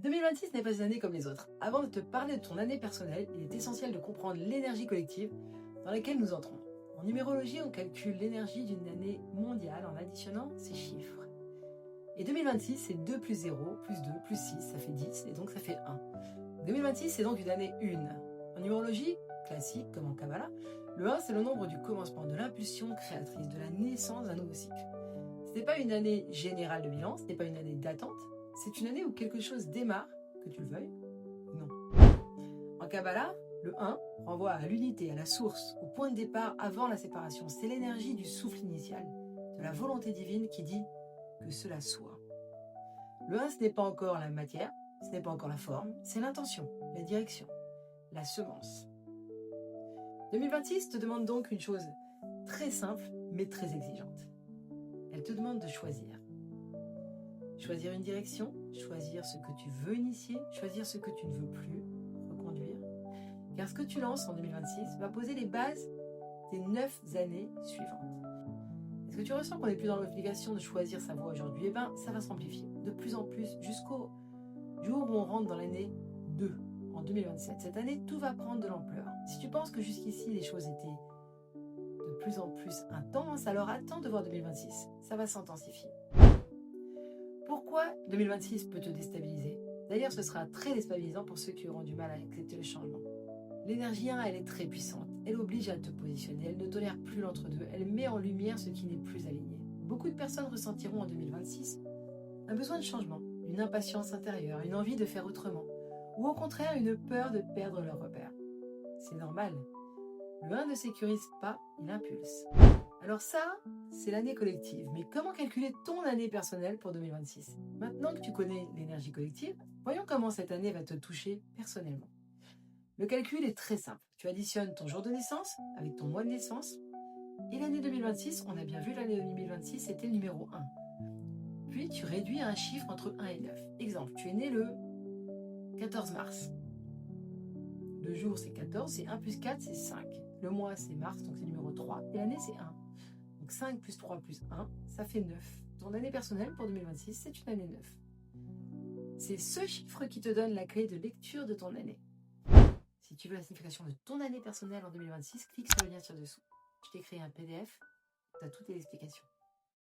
2026 n'est pas une année comme les autres. Avant de te parler de ton année personnelle, il est essentiel de comprendre l'énergie collective dans laquelle nous entrons. En numérologie, on calcule l'énergie d'une année mondiale en additionnant ces chiffres. Et 2026, c'est 2 plus 0, plus 2, plus 6, ça fait 10, et donc ça fait 1. 2026, c'est donc une année 1. En numérologie, classique comme en Kabbalah, le 1, c'est le nombre du commencement, de l'impulsion créatrice, de la naissance d'un nouveau cycle. Ce n'est pas une année générale de bilan, ce n'est pas une année d'attente, c'est une année où quelque chose démarre, que tu le veuilles ou non. En Kabbalah, le 1 renvoie à l'unité, à la source, au point de départ avant la séparation. C'est l'énergie du souffle initial, de la volonté divine qui dit que cela soit. Le 1, ce n'est pas encore la matière, ce n'est pas encore la forme, c'est l'intention, la direction, la semence. 2026 te demande donc une chose très simple, mais très exigeante. Elle te demande de choisir. Choisir une direction, choisir ce que tu veux initier, choisir ce que tu ne veux plus reconduire. Car ce que tu lances en 2026 va poser les bases des 9 années suivantes. Est-ce que tu ressens qu'on n'est plus dans l'obligation de choisir sa voie aujourd'hui? Eh bien, ça va s'amplifier de plus en plus jusqu'au jour où on rentre dans l'année 2, en 2027. Cette année, tout va prendre de l'ampleur. Si tu penses que jusqu'ici, les choses étaient de plus en plus intenses, alors attends de voir 2026. Ça va s'intensifier. Pourquoi 2026 peut te déstabiliser? D'ailleurs, ce sera très déstabilisant pour ceux qui auront du mal à accepter le changement. L'énergie 1, elle est très puissante. Elle oblige à te positionner. Elle ne tolère plus l'entre-deux. Elle met en lumière ce qui n'est plus aligné. Beaucoup de personnes ressentiront en 2026 un besoin de changement, une impatience intérieure, une envie de faire autrement, ou au contraire une peur de perdre leur repère. C'est normal. Le 1 ne sécurise pas, il impulse. Alors ça, c'est l'année collective. Mais comment calculer ton année personnelle pour 2026? Maintenant que tu connais l'énergie collective, voyons comment cette année va te toucher personnellement. Le calcul est très simple. Tu additionnes ton jour de naissance avec ton mois de naissance. Et l'année 2026, on a bien vu, l'année 2026, c'était le numéro 1. Puis tu réduis à un chiffre entre 1 et 9. Exemple, tu es né le 14 mars. Le jour, c'est 14, c'est 1 plus 4, c'est 5. Le mois, c'est mars, donc c'est le numéro 3. Et l'année, c'est 1. Donc 5 plus 3 plus 1, ça fait 9. Ton année personnelle pour 2026, c'est une année 9. C'est ce chiffre qui te donne la clé de lecture de ton année. Si tu veux la signification de ton année personnelle en 2026, clique sur le lien ci-dessous. Je t'ai créé un PDF, tu as toutes les explications.